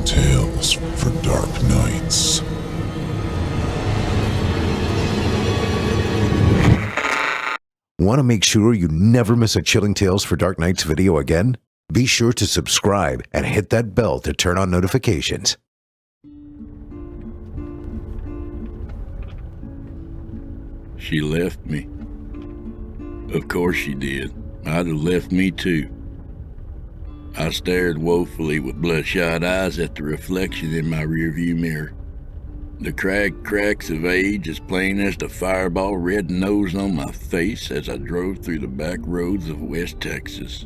Chilling tales for dark nights. Want to make sure you never miss a Chilling Tales for Dark Nights video again? Be sure to subscribe and hit that bell to turn on notifications. She left me. Of course she did. I'd have left me too. I stared woefully with bloodshot eyes at the reflection in my rearview mirror. The cracked cracks of age as plain as the fireball red nose on my face as I drove through the back roads of West Texas.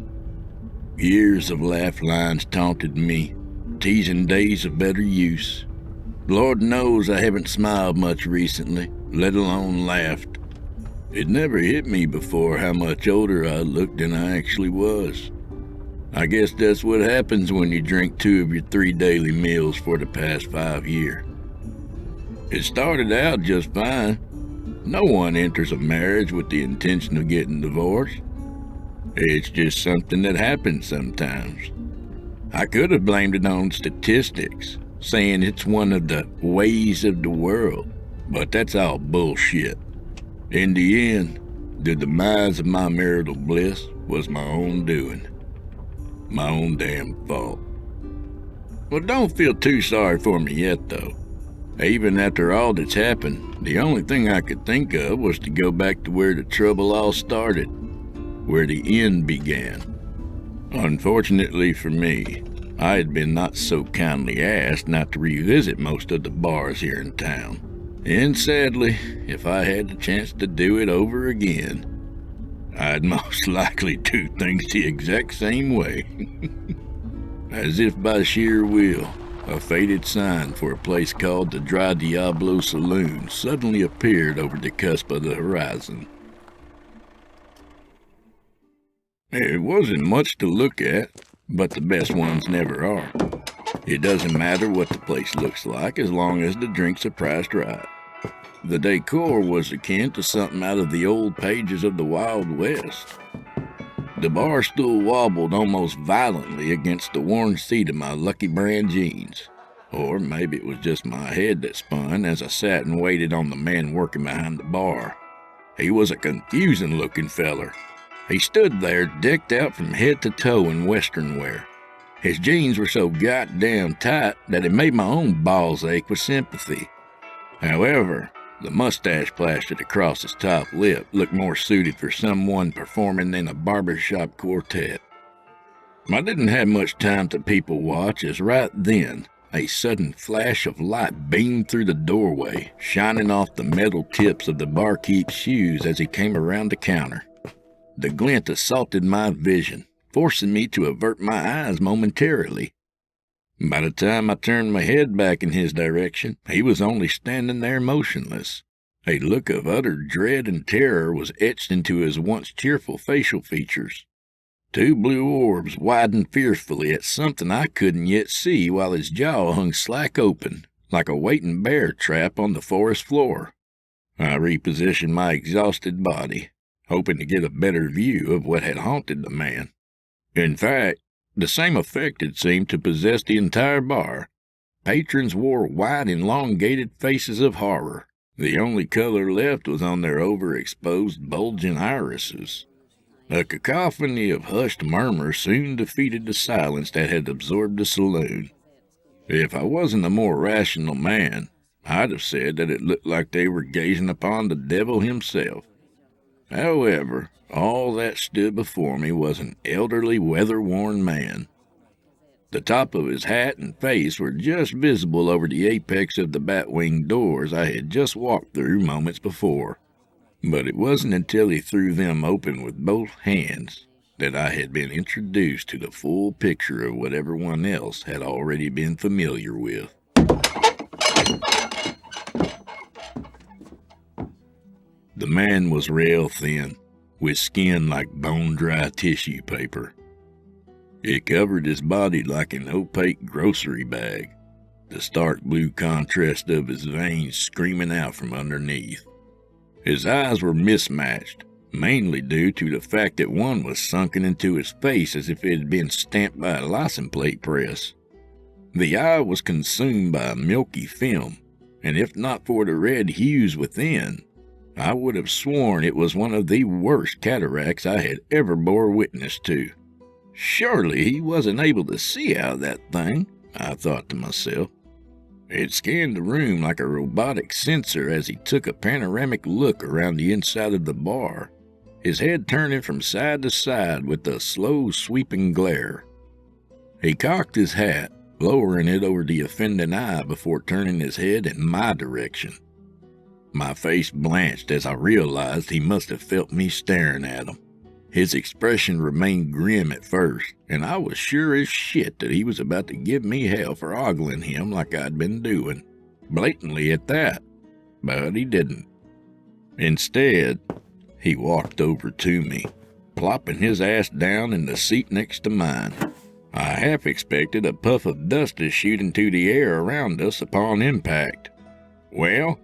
Years of laugh lines taunted me, teasing days of better use. Lord knows I haven't smiled much recently, let alone laughed. It never hit me before how much older I looked than I actually was. I guess that's what happens when you drink 2 of your 3 daily meals for the past 5 years. It started out just fine. No one enters a marriage with the intention of getting divorced. It's just something that happens sometimes. I could have blamed it on statistics, saying it's one of the ways of the world, but that's all bullshit. In the end, the demise of my marital bliss was my own doing. My own damn fault. Well, don't feel too sorry for me yet, though. Even after all that's happened, the only thing I could think of was to go back to where the trouble all started, where the end began. Unfortunately for me, I had been not so kindly asked not to revisit most of the bars here in town. And sadly, if I had the chance to do it over again, I'd most likely do things the exact same way. As if by sheer will, a faded sign for a place called the Dry Diablo Saloon suddenly appeared over the cusp of the horizon. It wasn't much to look at, but the best ones never are. It doesn't matter what the place looks like as long as the drinks are priced right. The decor was akin to something out of the old pages of the Wild West. The bar stool wobbled almost violently against the worn seat of my Lucky Brand jeans. Or maybe it was just my head that spun as I sat and waited on the man working behind the bar. He was a confusing-looking feller. He stood there decked out from head to toe in western wear. His jeans were so goddamn tight that it made my own balls ache with sympathy. However, the mustache plastered across his top lip looked more suited for someone performing in a barbershop quartet. I didn't have much time to people watch as right then, a sudden flash of light beamed through the doorway, shining off the metal tips of the barkeep's shoes as he came around the counter. The glint assaulted my vision, forcing me to avert my eyes momentarily. By the time I turned my head back in his direction, he was only standing there motionless. A look of utter dread and terror was etched into his once cheerful facial features. 2 blue orbs widened fearfully at something I couldn't yet see while his jaw hung slack open, like a waiting bear trap on the forest floor. I repositioned my exhausted body, hoping to get a better view of what had haunted the man. In fact, the same effect had seemed to possess the entire bar. Patrons wore wide, elongated faces of horror. The only color left was on their overexposed, bulging irises. A cacophony of hushed murmurs soon defeated the silence that had absorbed the saloon. If I wasn't a more rational man, I'd have said that it looked like they were gazing upon the devil himself. However, all that stood before me was an elderly, weather-worn man. The top of his hat and face were just visible over the apex of the bat-wing doors I had just walked through moments before. But it wasn't until he threw them open with both hands that I had been introduced to the full picture of what everyone else had already been familiar with. The man was rail thin, with skin like bone-dry tissue paper. It covered his body like an opaque grocery bag, the stark blue contrast of his veins screaming out from underneath. His eyes were mismatched, mainly due to the fact that one was sunken into his face as if it had been stamped by a license plate press. The eye was consumed by a milky film, and if not for the red hues within, I would have sworn it was one of the worst cataracts I had ever bore witness to. Surely he wasn't able to see out of that thing, I thought to myself. It scanned the room like a robotic sensor as he took a panoramic look around the inside of the bar, his head turning from side to side with a slow, sweeping glare. He cocked his hat, lowering it over the offending eye before turning his head in my direction. My face blanched as I realized he must have felt me staring at him. His expression remained grim at first, and I was sure as shit that he was about to give me hell for ogling him like I'd been doing, blatantly at that, but he didn't. Instead, he walked over to me, plopping his ass down in the seat next to mine. I half expected a puff of dust to shoot into the air around us upon impact. Well,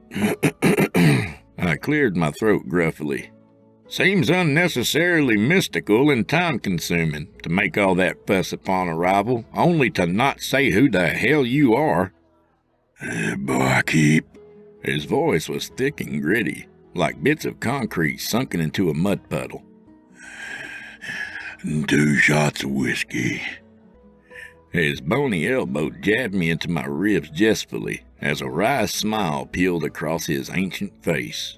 I cleared my throat gruffly. Seems unnecessarily mystical and time-consuming to make all that fuss upon arrival, only to not say who the hell you are. Barkeep. His voice was thick and gritty, like bits of concrete sunken into a mud puddle. 2 shots of whiskey. His bony elbow jabbed me into my ribs jestfully as a wry smile peeled across his ancient face.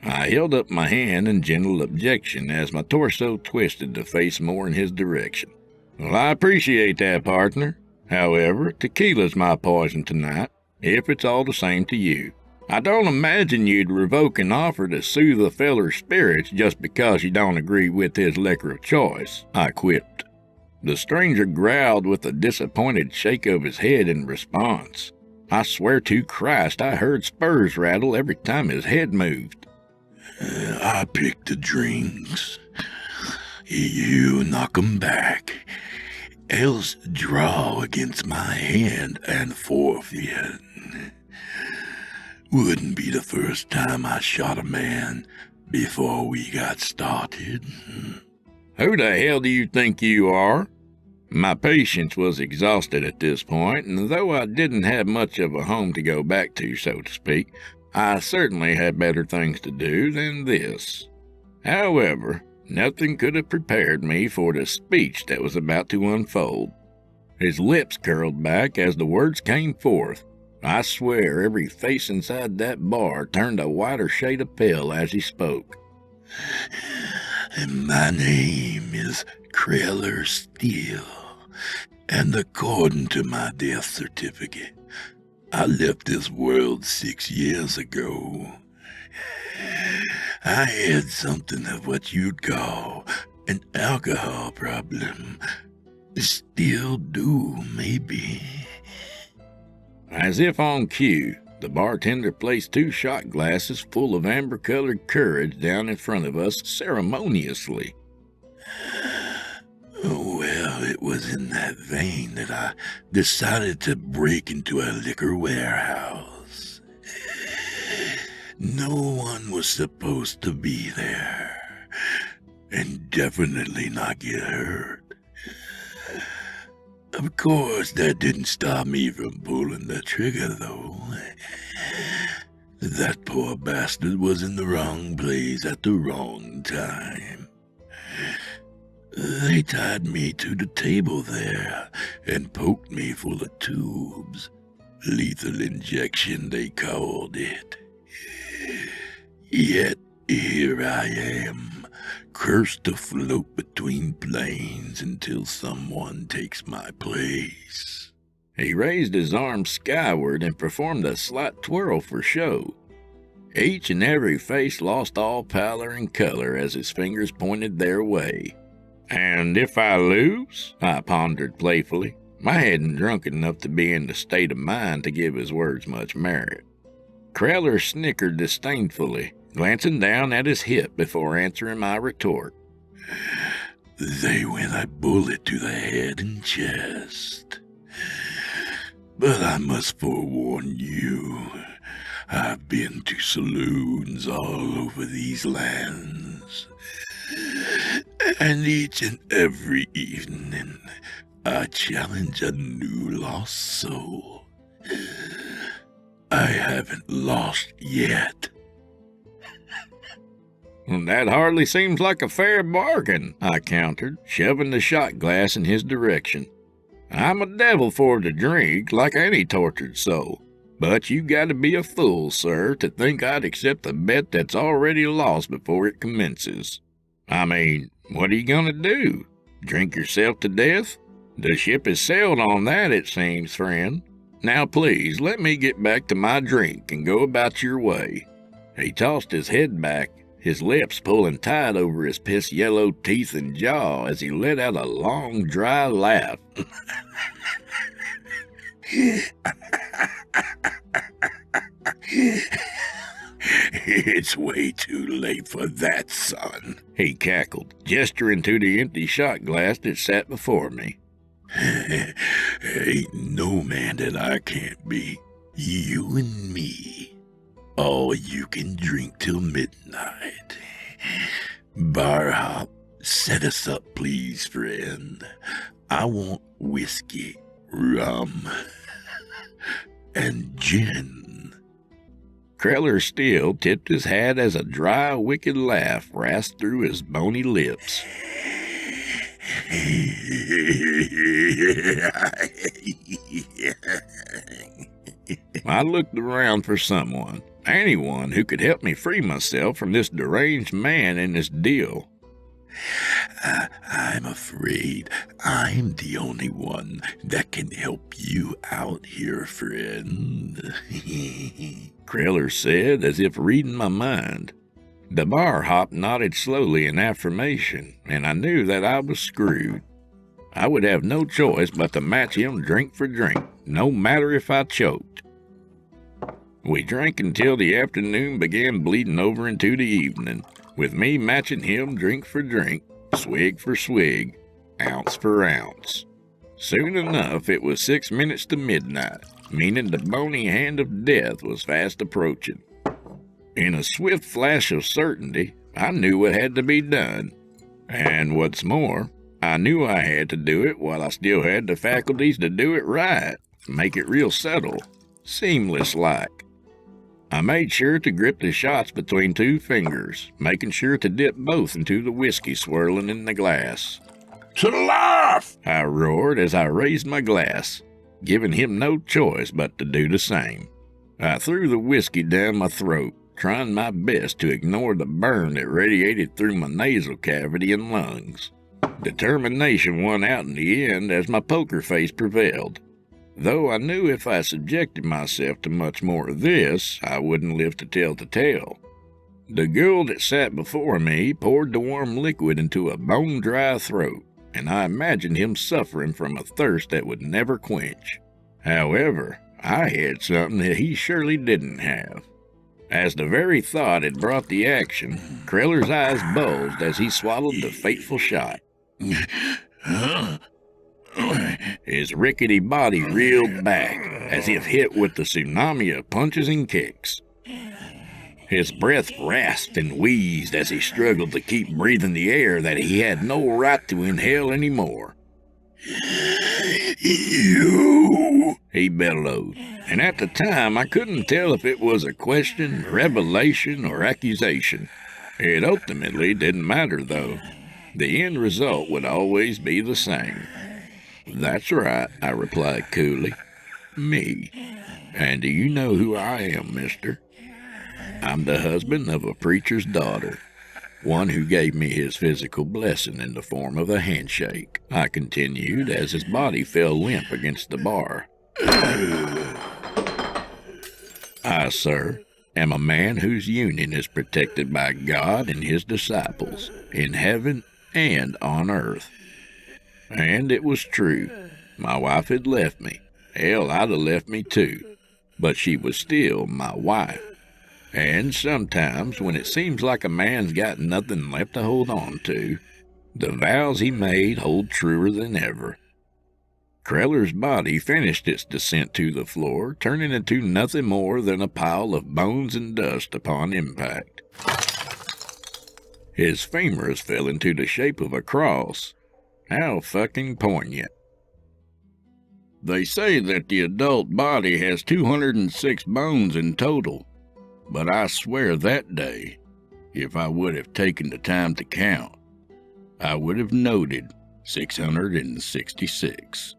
I held up my hand in gentle objection as my torso twisted to face more in his direction. Well, I appreciate that, partner. However, tequila's my poison tonight, if it's all the same to you. I don't imagine you'd revoke an offer to soothe a feller's spirits just because you don't agree with his liquor of choice, I quipped. The stranger growled with a disappointed shake of his head in response. I swear to Christ I heard spurs rattle every time his head moved. I pick the drinks. You knock 'em back. Else draw against my hand and forfeit. Wouldn't be the first time I shot a man before we got started. Who the hell do you think you are? My patience was exhausted at this point, and though I didn't have much of a home to go back to, so to speak, I certainly had better things to do than this. However, nothing could have prepared me for the speech that was about to unfold. His lips curled back as the words came forth. I swear every face inside that bar turned a whiter shade of pale as he spoke. My name is Kriller Steele, and according to my death certificate, I left this world 6 years ago. I had something of what you'd call an alcohol problem. Still do, maybe. As if on cue, the bartender placed 2 shot glasses full of amber-colored courage down in front of us ceremoniously. Well, it was in that vein that I decided to break into a liquor warehouse. No one was supposed to be there, and definitely not get hurt. Of course, that didn't stop me from pulling the trigger, though. That poor bastard was in the wrong place at the wrong time. They tied me to the table there and poked me full of tubes. Lethal injection, they called it. Yet here I am, cursed to float between planes until someone takes my place. He raised his arm skyward and performed a slight twirl for show. Each and every face lost all pallor and color as his fingers pointed their way. And if I lose? I pondered playfully. I hadn't drunk enough to be in the state of mind to give his words much merit. Kriller snickered disdainfully, glancing down at his hip before answering my retort. They went a bullet to the head and chest. But I must forewarn you, I've been to saloons all over these lands. And each and every evening, I challenge a new lost soul. I haven't lost yet. That hardly seems like a fair bargain, I countered, shoving the shot glass in his direction. I'm a devil for to drink, like any tortured soul. But you gotta be a fool, sir, to think I'd accept a bet that's already lost before it commences. I mean, what are you gonna do? Drink yourself to death? The ship has sailed on that, it seems, friend. Now please, let me get back to my drink and go about your way. He tossed his head back, his lips pulling tight over his piss-yellow teeth and jaw as he let out a long, dry laugh. It's way too late for that, son. He cackled, gesturing to the empty shot glass that sat before me. Ain't no man that I can't be. You and me. All you can drink till midnight. Bar hop, set us up, please, friend. I want whiskey, rum, and gin. Kriller still tipped his hat as a dry, wicked laugh rasped through his bony lips. I looked around for someone, anyone who could help me free myself from this deranged man and this deal. I'm afraid I'm the only one that can help you out here, friend. Kriller said, as if reading my mind. The bar hop nodded slowly in affirmation, and I knew that I was screwed. I would have no choice but to match him drink for drink, no matter if I choked. We drank until the afternoon began bleeding over into the evening, with me matching him drink for drink, swig for swig, ounce for ounce. Soon enough, it was 6 minutes to midnight, meaning the bony hand of death was fast approaching. In a swift flash of certainty, I knew what had to be done. And what's more, I knew I had to do it while I still had the faculties to do it right, make it real subtle, seamless-like. I made sure to grip the shots between 2 fingers, making sure to dip both into the whiskey swirling in the glass. To life! I roared as I raised my glass, giving him no choice but to do the same. I threw the whiskey down my throat, trying my best to ignore the burn that radiated through my nasal cavity and lungs. Determination won out in the end as my poker face prevailed, though I knew if I subjected myself to much more of this, I wouldn't live to tell the tale. The girl that sat before me poured the warm liquid into a bone-dry throat, and I imagined him suffering from a thirst that would never quench. However, I had something that he surely didn't have. As the very thought had brought the action, Kriller's eyes bulged as he swallowed the fateful shot. His rickety body reeled back, as if hit with the tsunami of punches and kicks. His breath rasped and wheezed as he struggled to keep breathing the air that he had no right to inhale anymore. You! He bellowed, and at the time I couldn't tell if it was a question, revelation, or accusation. It ultimately didn't matter, though. The end result would always be the same. That's right, I replied coolly. Me. And do you know who I am, mister? I'm the husband of a preacher's daughter, one who gave me his physical blessing in the form of a handshake, I continued as his body fell limp against the bar. I, sir, am a man whose union is protected by God and his disciples, in heaven and on earth. And it was true. My wife had left me. Hell, I'd have left me too. But she was still my wife. And sometimes, when it seems like a man's got nothing left to hold on to, the vows he made hold truer than ever. Kriller's body finished its descent to the floor, turning into nothing more than a pile of bones and dust upon impact. His femurs fell into the shape of a cross. How fucking poignant. They say that the adult body has 206 bones in total, but I swear that day, if I would have taken the time to count, I would have noted 666.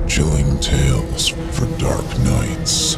Chilling tales for dark nights.